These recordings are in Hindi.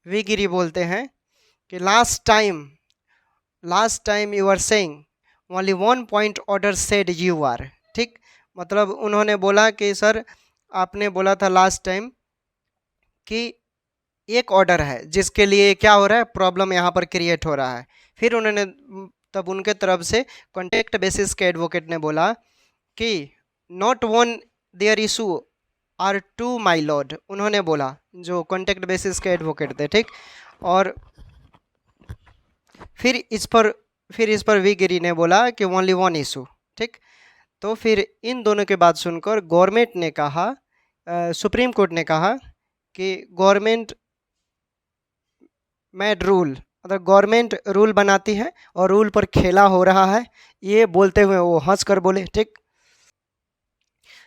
वी गिरी बोलते हैं कि last time you are saying only 1 point order said you are. ठीक, मतलब उन्होंने बोला कि सर आपने बोला था लास्ट टाइम कि एक ऑर्डर है जिसके लिए क्या हो रहा है, प्रॉब्लम यहाँ पर क्रिएट हो रहा है। फिर उन्होंने तब उनके तरफ से कॉन्टेक्ट बेसिस के एडवोकेट ने बोला कि not one there issue are two my lord, उन्होंने बोला, जो कॉन्टेक्ट बेसिस के एडवोकेट थे। ठीक, और फिर इस पर वी गिरी ने बोला कि ओनली वन इशू। ठीक, तो फिर इन दोनों की बात सुनकर गवर्नमेंट ने कहा, सुप्रीम कोर्ट ने कहा कि गवर्नमेंट मेड रूल, मतलब गवर्नमेंट रूल बनाती है और रूल पर खेला हो रहा है, ये बोलते हुए वो हंस कर बोले। ठीक,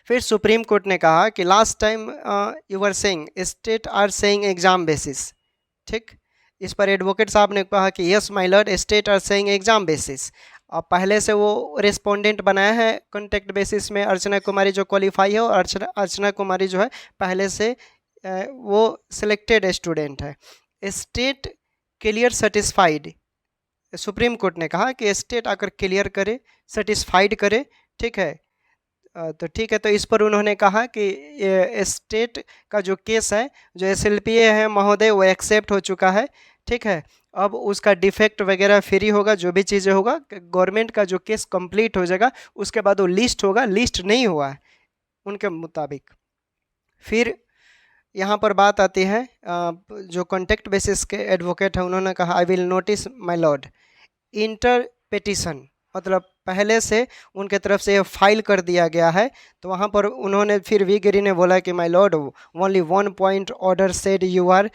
फिर सुप्रीम कोर्ट ने कहा कि last time you are saying state are saying exam basis. ठीक, इस पर एडवोकेट साहब ने कहा कि yes my lord, state are saying exam basis. अब पहले से वो रिस्पोंडेंट बनाया है कॉन्टेक्ट बेसिस में अर्चना कुमारी जो क्वालिफाई है, और अर्चना कुमारी जो है पहले से वो सिलेक्टेड स्टूडेंट है। State clear satisfied, supreme court ने कहा कि स्टेट आकर क्लियर करे, सेटिस्फाइड करे। ठीक है, तो ठीक है, तो इस पर उन्होंने कहा कि स्टेट का जो केस है, जो SLPA है महोदय, वो एक्सेप्ट हो चुका है। ठीक है, अब उसका डिफेक्ट वगैरह फ्री होगा, जो भी चीज़ें होगा, गवर्नमेंट का जो केस कंप्लीट हो जाएगा, उसके बाद वो लिस्ट होगा, लिस्ट नहीं हुआ है उनके मुताबिक। फिर यहाँ पर बात आती है, जो कॉन्टेक्ट बेसिस के एडवोकेट है उन्होंने कहा I will notice my Lord inter petition, मतलब पहले से उनके तरफ से फाइल कर दिया गया है। तो वहाँ पर उन्होंने फिर वी गिरी ने बोला कि my lord only 1 point order said you are,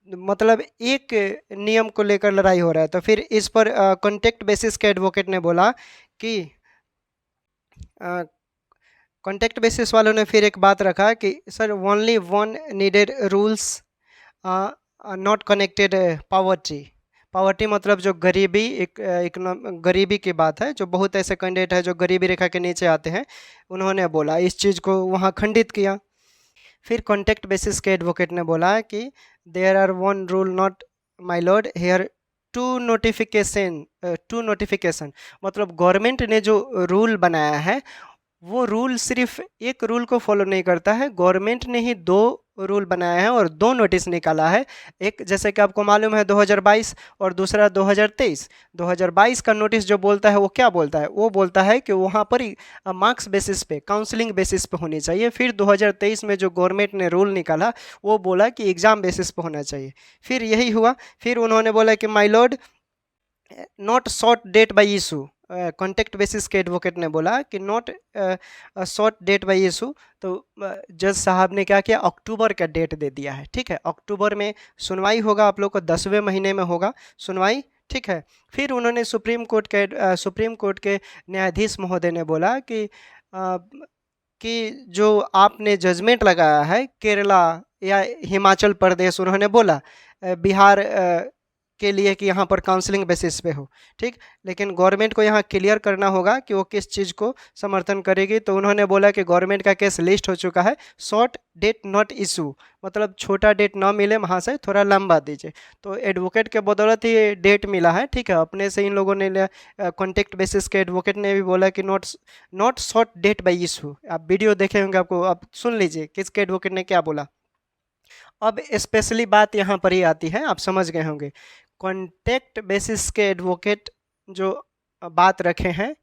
मतलब एक नियम को लेकर लड़ाई हो रहा है। तो फिर इस पर कॉन्टेक्ट बेसिस के एडवोकेट ने बोला कि कॉन्टेक्ट बेसिस वालों ने फिर एक बात रखा कि sir only one needed rules not connected poverty. Poverty मतलब जो गरीबी, एक गरीबी की बात है, जो बहुत ऐसे कैंडिडेट है जो गरीबी रेखा के नीचे आते हैं, उन्होंने बोला, इस चीज़ को वहाँ खंडित किया। फिर कॉन्टेक्ट बेसिस के एडवोकेट ने बोला कि there are one rule not my lord here to notification, मतलब गवर्नमेंट ने जो रूल बनाया है वो रूल सिर्फ एक रूल को फॉलो नहीं करता है, गवर्नमेंट ने ही 2 रूल बनाया है और 2 नोटिस निकाला है। एक जैसे कि आपको मालूम है 2022 और दूसरा 2023। 2022 का नोटिस जो बोलता है वो क्या बोलता है, वो बोलता है कि वहाँ पर मार्क्स बेसिस पे, काउंसलिंग बेसिस पे होनी चाहिए। फिर 2023 में जो गवर्नमेंट ने रूल निकाला वो बोला कि एग्ज़ाम बेसिस पे होना चाहिए। फिर यही हुआ। फिर उन्होंने बोला कि my lord not short date by issue, contact basis के एडवोकेट ने बोला कि not short date by issue. तो जज साहब ने क्या किया, अक्टूबर का डेट दे दिया है। ठीक है, अक्टूबर में सुनवाई होगा, आप लोग को 10वें महीने में होगा सुनवाई। ठीक है, फिर उन्होंने सुप्रीम कोर्ट के न्यायाधीश महोदय ने बोला कि जो आपने जजमेंट लगाया है केरला या हिमाचल प्रदेश, उन्होंने बोला बिहार के लिए कि यहाँ पर काउंसलिंग बेसिस पे हो। ठीक, लेकिन गवर्नमेंट को यहाँ क्लियर करना होगा कि वो किस चीज़ को समर्थन करेगी। तो उन्होंने बोला कि गवर्नमेंट का केस लिस्ट हो चुका है, शॉर्ट डेट नॉट इशू, मतलब छोटा डेट ना मिले महाशय, थोड़ा लंबा दीजिए। तो एडवोकेट के बदौलत ही डेट मिला है। ठीक है, अपने से इन लोगों ने कॉन्टेक्ट बेसिस के एडवोकेट ने भी बोला कि not short date by issue. आप वीडियो देखे होंगे, आपको आप सुन लीजिए किसके एडवोकेट ने क्या बोला। अब स्पेशली बात यहाँ पर ही आती है, आप समझ गए होंगे। कॉन्टेक्ट बेसिस के एडवोकेट जो बात रखे हैं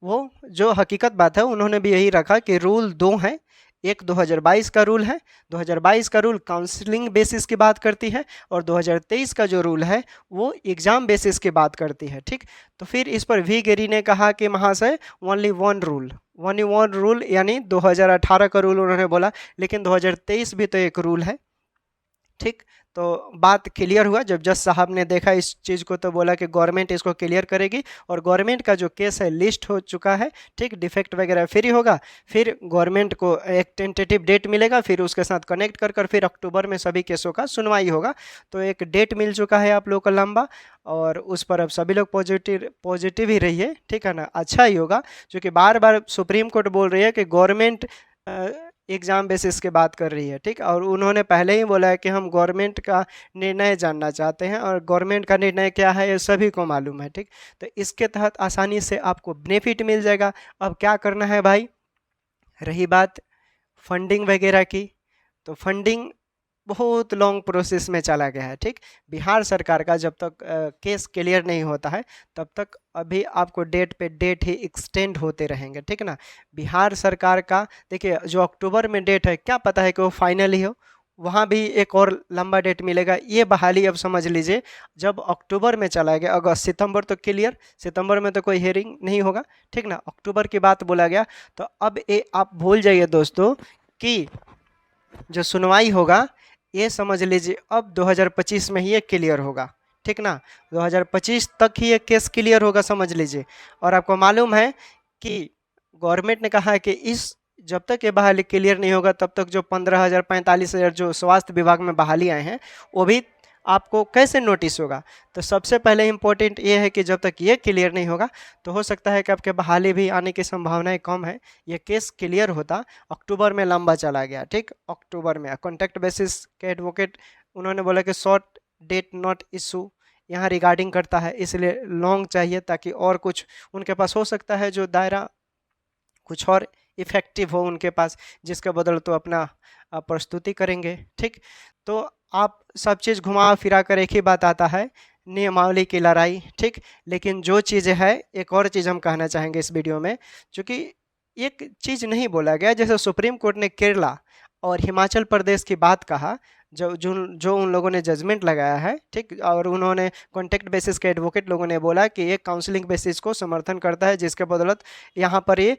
वो जो हकीकत बात है, उन्होंने भी यही रखा कि रूल 2 हैं। एक 2022 का रूल है, 2022 का रूल काउंसलिंग बेसिस की बात करती है, और 2023 का जो रूल है वो एग्ज़ाम बेसिस की बात करती है। ठीक, तो फिर इस पर वी गिरी ने कहा कि महाशय ओनली वन रूल यानी 2018 का रूल उन्होंने बोला, लेकिन 2023 भी तो एक रूल है। ठीक, तो बात क्लियर हुआ जब जज साहब ने देखा इस चीज़ को, तो बोला कि गवर्नमेंट इसको क्लियर करेगी और गवर्नमेंट का जो केस है लिस्ट हो चुका है। ठीक, डिफेक्ट वगैरह फ्री होगा। फिर गवर्नमेंट को एक टेंटेटिव डेट मिलेगा, फिर उसके साथ कनेक्ट कर फिर अक्टूबर में सभी केसों का सुनवाई होगा। तो एक डेट मिल चुका है आप लोग को लंबा, और उस पर अब सभी लोग पॉजिटिव ही रहिए। ठीक है ना, अच्छा ही होगा, क्योंकि बार बार सुप्रीम कोर्ट बोल रही है कि गवर्नमेंट एग्ज़ाम बेसिस की बात कर रही है, ठीक। और उन्होंने पहले ही बोला है कि हम गवर्नमेंट का निर्णय जानना चाहते हैं और गवर्नमेंट का निर्णय क्या है ये सभी को मालूम है, ठीक। तो इसके तहत आसानी से आपको बेनिफिट मिल जाएगा। अब क्या करना है भाई, रही बात फंडिंग वगैरह की, तो फंडिंग बहुत लॉन्ग प्रोसेस में चला गया है, ठीक। बिहार सरकार का जब तक केस क्लियर नहीं होता है तब तक अभी आपको डेट पे डेट ही एक्सटेंड होते रहेंगे, ठीक ना। बिहार सरकार का देखिए जो अक्टूबर में डेट है, क्या पता है कि वो फाइनल ही हो, वहाँ भी एक और लंबा डेट मिलेगा। ये बहाली अब समझ लीजिए, जब अक्टूबर में चला गया, अगस्त सितंबर तो क्लियर, सितंबर में तो कोई हियरिंग नहीं होगा, ठीक ना। अक्टूबर की बात बोला गया, तो अब ये आप भूल जाइए दोस्तों कि जो सुनवाई होगा ये समझ लीजिए अब 2025 में ही ये क्लियर होगा, ठीक ना। 2025 तक ही ये केस क्लियर होगा समझ लीजिए। और आपको मालूम है कि गवर्नमेंट ने कहा है कि इस जब तक ये बहाली क्लियर नहीं होगा तब तक जो 15,000 45,000 जो स्वास्थ्य विभाग में बहाली आए हैं वो भी आपको कैसे नोटिस होगा। तो सबसे पहले इम्पोर्टेंट ये है कि जब तक ये क्लियर नहीं होगा तो हो सकता है कि आपके बहाली भी आने की संभावनाएं कम है। ये केस क्लियर होता अक्टूबर में लंबा चला गया, ठीक। अक्टूबर में कॉन्टैक्ट बेसिस के एडवोकेट उन्होंने बोला कि शॉर्ट डेट नॉट इशू यहाँ रिगार्डिंग करता है, इसलिए लॉन्ग चाहिए ताकि और कुछ उनके पास हो सकता है जो दायरा कुछ और इफेक्टिव हो उनके पास, जिसके बदल तो अपना प्रस्तुति करेंगे, ठीक। तो आप सब चीज़ घुमा फिरा कर एक ही बात आता है, नियमावली की लड़ाई, ठीक। लेकिन जो चीज़ें है, एक और चीज़ हम कहना चाहेंगे इस वीडियो में, क्योंकि एक चीज़ नहीं बोला गया, जैसे सुप्रीम कोर्ट ने केरला और हिमाचल प्रदेश की बात कहा, जो उन लोगों ने जजमेंट लगाया है, ठीक। और उन्होंने कॉन्टेक्ट बेसिस के एडवोकेट लोगों ने बोला कि ये काउंसलिंग बेसिस को समर्थन करता है, जिसके बदौलत यहाँ पर ये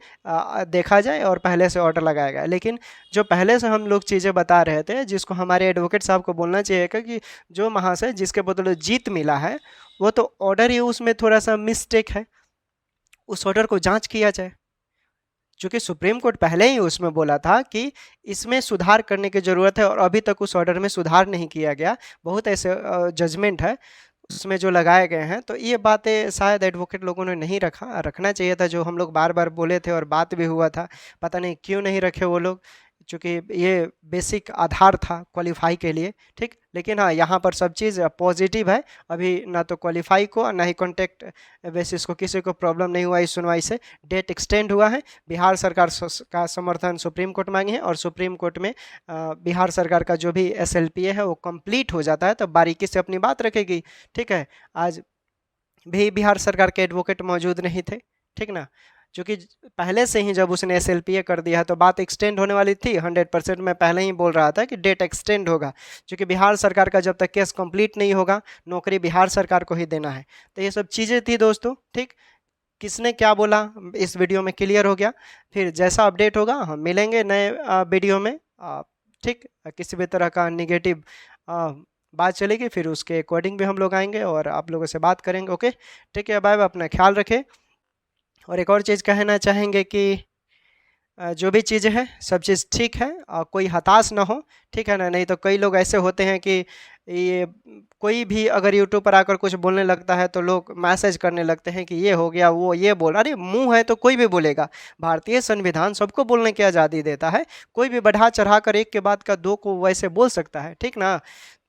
देखा जाए और पहले से ऑर्डर लगाया गया। लेकिन जो पहले से हम लोग चीज़ें बता रहे थे, जिसको हमारे एडवोकेट साहब को बोलना चाहिए कि जो महाशय जिसके बदौलत जीत मिला है वो तो ऑर्डर ही उसमें थोड़ा सा मिस्टेक है, उस ऑर्डर को जाँच किया जाए। चूँकि सुप्रीम कोर्ट पहले ही उसमें बोला था कि इसमें सुधार करने की ज़रूरत है और अभी तक उस ऑर्डर में सुधार नहीं किया गया। बहुत ऐसे जजमेंट है उसमें जो लगाए गए हैं, तो ये बातें शायद एडवोकेट लोगों ने नहीं रखना चाहिए था, जो हम लोग बार-बार बोले थे और बात भी हुआ था। पता नहीं क्यों नहीं रखे वो लोग, चूँकि ये बेसिक आधार था क्वालीफाई के लिए, ठीक। लेकिन हाँ, यहाँ पर सब चीज़ पॉजिटिव है, अभी ना तो क्वालीफाई को ना ही कॉन्टैक्ट बेसिस को किसी को प्रॉब्लम नहीं हुआ इस सुनवाई से। डेट एक्सटेंड हुआ है, बिहार सरकार का समर्थन सुप्रीम कोर्ट मांगी है और सुप्रीम कोर्ट में बिहार सरकार का जो भी SLPA है वो कंप्लीट हो जाता है तो बारीकी से अपनी बात रखेगी, ठीक है। आज भी बिहार सरकार के एडवोकेट मौजूद नहीं थे, ठीक ना। क्योंकि पहले से ही जब उसने SLPA कर दिया तो बात एक्सटेंड होने वाली थी 100%। मैं पहले ही बोल रहा था कि डेट एक्सटेंड होगा, क्योंकि बिहार सरकार का जब तक केस कंप्लीट नहीं होगा नौकरी बिहार सरकार को ही देना है। तो ये सब चीज़ें थी दोस्तों, ठीक। किसने क्या बोला इस वीडियो में क्लियर हो गया। फिर जैसा अपडेट होगा हम मिलेंगे नए वीडियो में, ठीक। किसी भी तरह का निगेटिव बात चलेगी फिर उसके अकॉर्डिंग भी हम लोग आएंगे और आप लोगों से बात करेंगे। ओके, ठीक है, बाय बाय, अपना ख्याल रखें। और एक और चीज़ कहना चाहेंगे कि जो भी चीज़ें हैं सब चीज़ ठीक है, कोई हताश ना हो, ठीक है ना। नहीं तो कई लोग ऐसे होते हैं कि ये कोई भी अगर यूट्यूब पर आकर कुछ बोलने लगता है तो लोग मैसेज करने लगते हैं कि ये हो गया वो ये बोल, अरे मुंह है तो कोई भी बोलेगा। भारतीय संविधान सबको बोलने की आज़ादी देता है, कोई भी बढ़ा चढ़ा कर एक के बाद का दो को वैसे बोल सकता है, ठीक ना।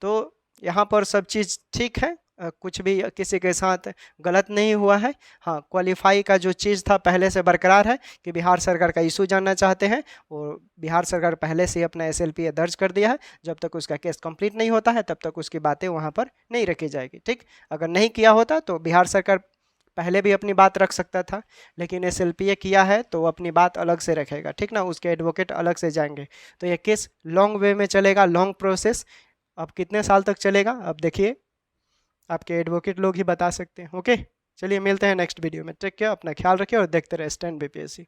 तो यहाँ पर सब चीज़ ठीक है, कुछ भी किसी के साथ गलत नहीं हुआ है। हाँ, क्वालीफाई का जो चीज़ था पहले से बरकरार है कि बिहार सरकार का इशू जानना चाहते हैं और बिहार सरकार पहले से ही अपना SLPA दर्ज कर दिया है। जब तक उसका केस कंप्लीट नहीं होता है तब तक उसकी बातें वहाँ पर नहीं रखी जाएगी, ठीक। अगर नहीं किया होता तो बिहार सरकार पहले भी अपनी बात रख सकता था, लेकिन SLPA किया है तो अपनी बात अलग से रखेगा, ठीक ना। उसके एडवोकेट अलग से जाएंगे तो ये केस लॉन्ग वे में चलेगा, लॉन्ग प्रोसेस। अब कितने साल तक चलेगा अब देखिए, आपके एडवोकेट लोग ही बता सकते हैं। ओके, चलिए मिलते हैं नेक्स्ट वीडियो में। टेक केयर, अपना ख्याल रखिए और देखते रहे स्टैंड BPSC।